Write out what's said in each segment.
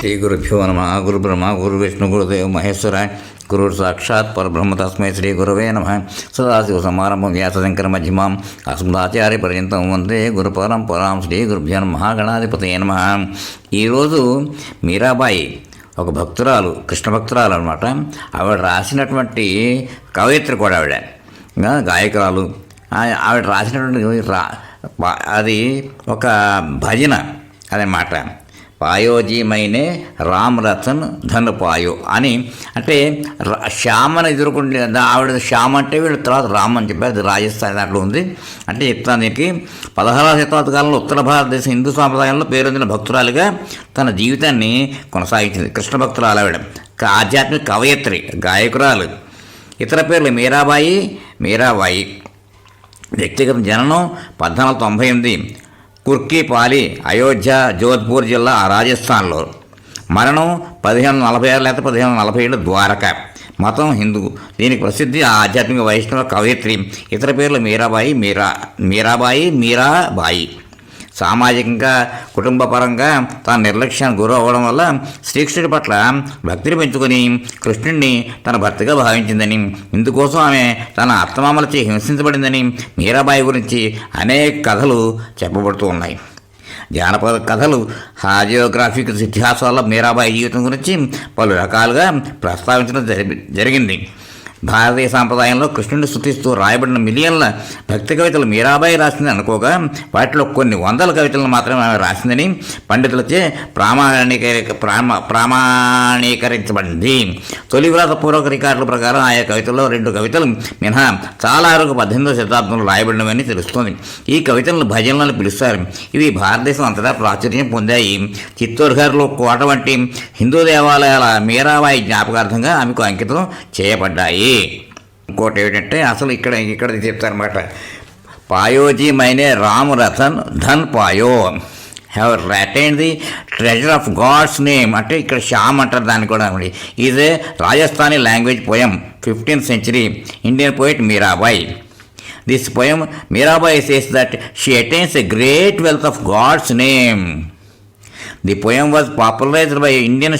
శ్రీ గురుభ్యో నమ. గురు బ్రహ్మ గురు విష్ణు గురుదేవ్ మహేశ్వర గురు సాక్షాత్ పరబ్రహ్మ తస్మై శ్రీ గురవే నమ. సదాశివ సమారంభం వ్యాసశంకర మధ్యమాం అస్మదాచార్య పర్యంతం వందే గురు పరంపరాం. శ్రీ గురుభ్యో మహాగణాధిపతయే నమ. ఈరోజు మీరాబాయి ఒక భక్తురాలు, కృష్ణ భక్తురాలు అనమాట. ఆవిడ రాసినటువంటి కవయిత్రి కూడా ఆవిడ గాయకురాలు. ఆవిడ రాసినటువంటి అది ఒక భజన అదనమాట. పాయోజీ మైనే రామ్ రతన్ ధన్ పాయో అని, అంటే శ్యామను ఎదుర్కొంటే ఆవిడ శ్యామ అంటే వీళ్ళ తర్వాత రామ్ అని చెప్పారు. అది రాజస్థాన్ దాంట్లో ఉంది. అంటే చెప్తాను దీనికి 16వ శతాబ్ద కాలంలో ఉత్తర భారతదేశ హిందూ సాంప్రదాయంలో పేరొందిన భక్తురాలుగా తన జీవితాన్ని కొనసాగించింది. కృష్ణ భక్తురాలు ఆవిడ, ఆధ్యాత్మిక కవయిత్రి, గాయకురాలు. ఇతర పేర్లు మీరాబాయి. వ్యక్తిగత జననం 1498, కుర్కీ పాలి, అయోధ్య, జోధ్పూర్ జిల్లా, రాజస్థాన్లో. మరణం 1546 లేకపోతే 1547, ద్వారకా. మతం హిందూ. దీనికి ప్రసిద్ధి ఆధ్యాత్మిక వైష్ణవ కవయిత్రి. ఇతర పేర్లు మీరాబాయి. సామాజికంగా, కుటుంబ పరంగా తన నిర్లక్ష్యానికి గురి అవ్వడం వల్ల శ్రీకృష్ణుడి పట్ల భక్తిని పెంచుకొని కృష్ణుడిని తన భర్తగా భావించిందని, ఇందుకోసం ఆమె తన అత్తమామలచే హింసించబడిందని మీరాబాయి గురించి అనేక కథలు చెప్పబడుతూ ఉన్నాయి. జానపద కథలు, హాజియోగ్రాఫిక్ ఇతిహాసాల్లో మీరాబాయి జీవితం గురించి పలు రకాలుగా ప్రస్తావించడం జరిగింది. భారతీయ సాంప్రదాయంలో కృష్ణుడిని స్తుతిస్తూ రాయబడిన మిలియన్ల భక్తి కవితలు మీరాబాయి రాసిందని అనుకోగా, వాటిలో కొన్ని వందల కవితలను మాత్రమే ఆమె రాసిందని పండితులచే ప్రామాణీకరించబడింది. తొలి వ్రాత పూర్వక రికార్డుల ప్రకారం ఆయా కవితల్లో 2 కవితలు మినహా చాలా వరకు 18వ శతాబ్దంలో రాయబడినవని తెలుస్తోంది. ఈ కవితలను భజనలను పిలుస్తారు. ఇవి భారతదేశం అంతటా ప్రాచుర్యం పొందాయి. చిత్తూర్ఘర్లో కోట వంటి హిందూ దేవాలయాల మీరాబాయి జ్ఞాపకార్థంగా ఆమెకు అంకితం చేయబడ్డాయి. ఇంకోటి ఏమిటంటే అసలు ఇక్కడ చెప్తారన్నమాట. పాయోజీ మైనే రామ్ రతన్ ధన్ పాయో have attained the treasure of God's name. అంటే ఇక్కడ శ్యామ్ అంటారు దాన్ని కూడా. Is a Rajasthani language poem, 15th century Indian poet Mirabai. This poem Mirabai says that she attains a great wealth of God's name. The poem was popularized by Indian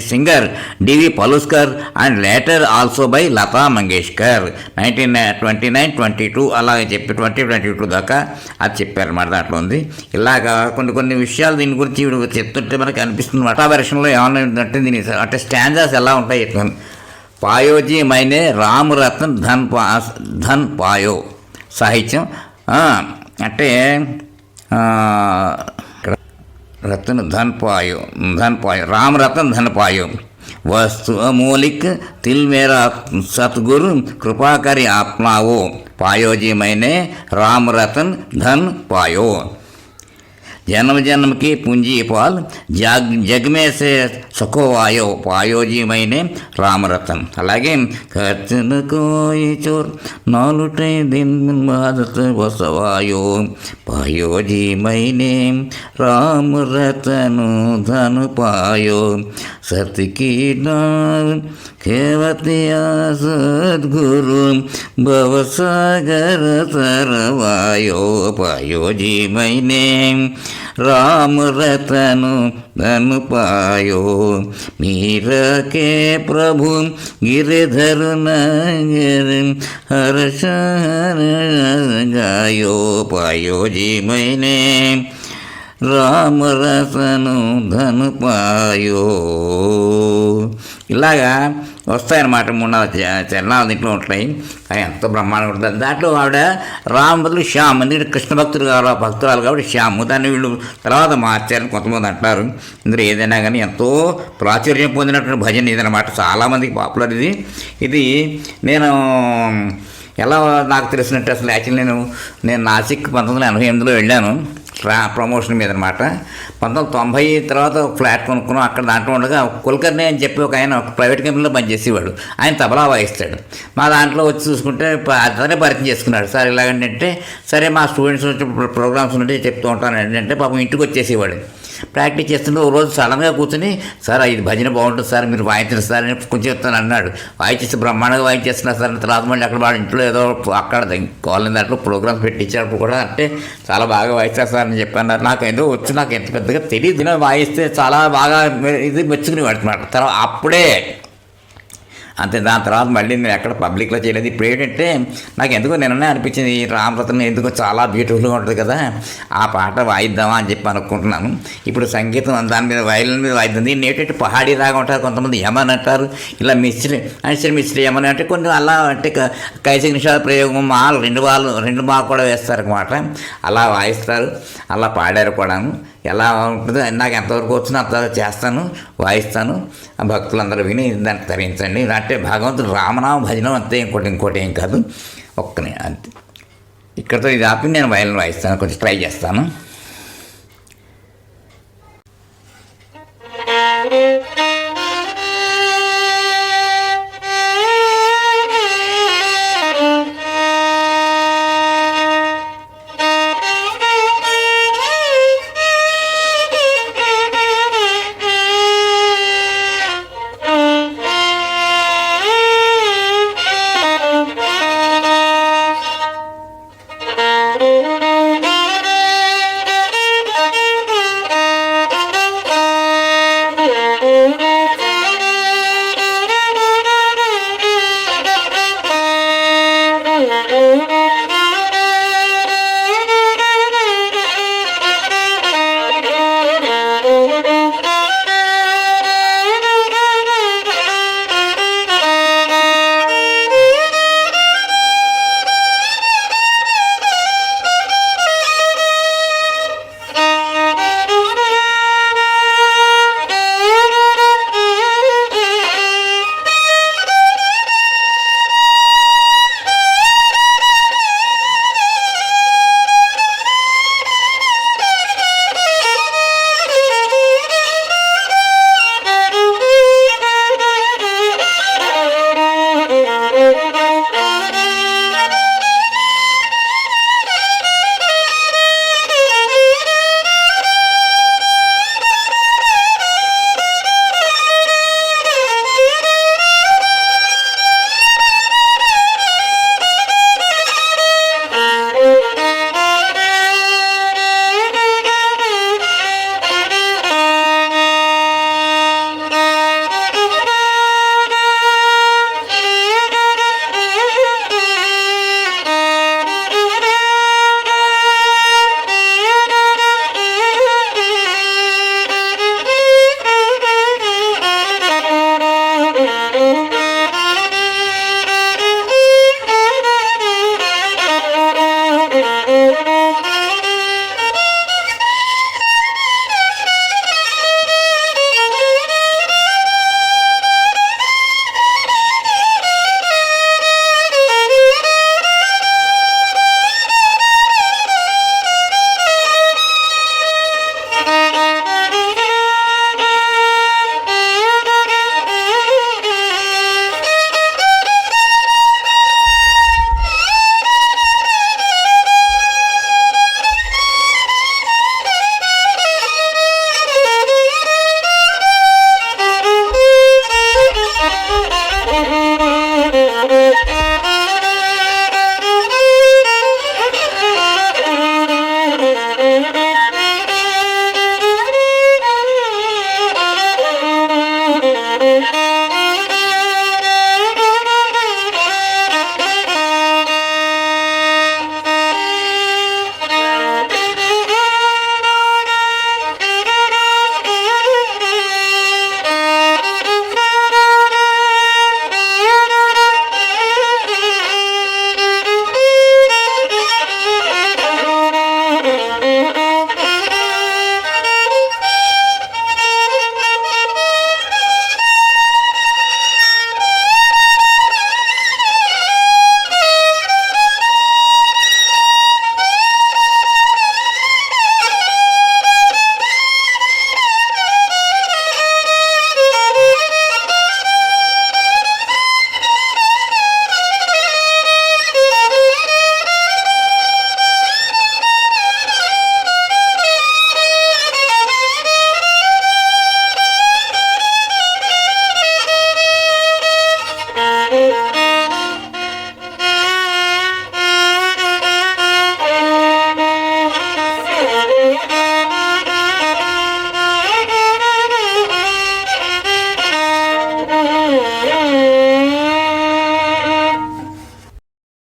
singer D.V. Paluskar and later also by Lata Mangeshkar. 1929-22 అలాగే చెప్పి 2022 దాకా అది చెప్పారన్నమాట. దాంట్లో ఉంది. ఇలాగా కొన్ని విషయాలు దీని గురించి చెప్తుంటే మనకు అనిపిస్తుంది. మటా వెర్షన్లో ఏమన్నా అంటే దీని అంటే స్టాంజాస్ ఎలా ఉంటాయి చెప్తాను. పాయోజీ మైనే రామ్ రతన్ ధన్ పాయో. సాహిత్యం అంటే रतन धन पायो, राम रतन धन पायो. वस्तु अमूलिक तिल मेरा सतगुरु कृपा करी अपनाओ. पायो जी मैंने राम रतन धन पायो. जन्म जन्म की पूंजी पाल जग में से सखो आयो. पायोजी मैंने राम रतन. అలాగే కర్తన కోయి చోర్ నాలుటై దిన్ బాదత వసవాయో. పాయోజీ మైనే రామ రతను ధను పాయో. సతికి కేవతియా సద్గురు భవసాగర తరవాయో. పాయోజీ మైనే राम रतन धन पायो. मीरा के प्रभु गिरधर नगर हर्ष गायो. पायो जी मैंने రామ రతను ధను పాయో. ఇలాగా వస్తాయన్నమాట. 3 చరణాలు దీంట్లో ఉంటాయి. ఎంతో బ్రహ్మాండంగా ఉంటుంది. దాంట్లో ఆవిడ రామ్ బదులు శ్యామ్, ఎందుకంటే కృష్ణ భక్తురాలు కాబట్టి శ్యామ్. దాన్ని వీళ్ళు తర్వాత మార్చారని కొంతమంది అంటారు. ఇందులో ఏదైనా కానీ ఎంతో ప్రాచుర్యం పొందినటువంటి భజన ఇదనమాట. చాలామందికి పాపులర్ ఇది. ఇది నేను ఎలా నాకు తెలిసినట్టు అసలు యాక్చువల్లీ నేను నాసిక్ 1988లో వెళ్ళాను ప్రమోషన్ మీద అనమాట. 1990 తర్వాత ఒక ఫ్లాట్ కొనుక్కున్నాం. అక్కడ దాంట్లో ఉండగా కుల్కర్ణి అని చెప్పి ఒక ఆయన ప్రైవేట్ కంపెనీలో పనిచేసేవాడు. ఆయన తబలా వాయిస్తాడు. మా దాంట్లో వచ్చి చూసుకుంటే అతనే పరిచయం చేసుకున్నాడు. సార్ ఇలాగంటే సరే మా స్టూడెంట్స్ వచ్చి ప్రోగ్రామ్స్ ఉంటే చెప్తూ ఉంటాను అంటే పాపం ఇంటికి వచ్చేసేవాడు. ప్రాక్టీస్ చేస్తుంటే ఓ రోజు సడన్గా కూర్చొని, సార్ ఇది భజన బాగుంటుంది సార్, మీరు వాయించండి సార్ అని కొంచెం చెప్తాను అన్నాడు. వాయించేస్తే బ్రహ్మాండంగా వాయించేస్తున్నారు సార్. తర్వాత మళ్ళీ అక్కడ వాళ్ళ ఇంట్లో ఏదో అక్కడ కాలనీ దాంట్లో ప్రోగ్రామ్స్ పెట్టించినప్పుడు కూడా అంటే చాలా బాగా వాయిస్తారు సార్ అని చెప్పాను. నాకు ఏదో వచ్చి నాకు ఎంత పెద్దగా తెలియదు, వాయిస్తే చాలా బాగా ఇది మెచ్చుకుని వాడుతున్నాడు. తర్వాత అప్పుడే అంతే. దాని తర్వాత మళ్ళీ నేను ఎక్కడ పబ్లిక్లో చేయలేదు. ఇప్పుడు ఏంటంటే నాకు ఎందుకో నిన్ననే అనిపించింది, ఈ రామరత్నం ఎందుకో చాలా బ్యూటిఫుల్గా ఉంటుంది కదా, ఆ పాట వాయిద్దామా అని చెప్పి అనుకుంటున్నాను. ఇప్పుడు సంగీతం దాని మీద వయలిన్ మీద వాయిద్దాం. దీన్ని ఏంటంటే పహాడీ రాగా ఉంటారు, కొంతమంది యమన్ అంటారు, ఇలా మిస్త్రి యమన్ అంటే కొన్ని అలా అంటే కైసిక నిషాద ప్రయోగం రెండు మా కూడా వేస్తారు అనమాట. అలా వాయిస్తారు, అలా పాడారు కూడాను. ఎలా ఉంటుందో నాకు ఎంతవరకు వచ్చినా అంతవరకు చేస్తాను, వాయిస్తాను. భక్తులందరూ విని దాన్ని తరించండి. అంటే భగవంతుడు రామనామ భజనం అంతే, ఇంకోటి ఏం కాదు. ఒక్కనే అంతే. ఇక్కడతో ఇది ఆపి నేను వయలిన్ వాయిస్తాను, కొంచెం ట్రై చేస్తాను.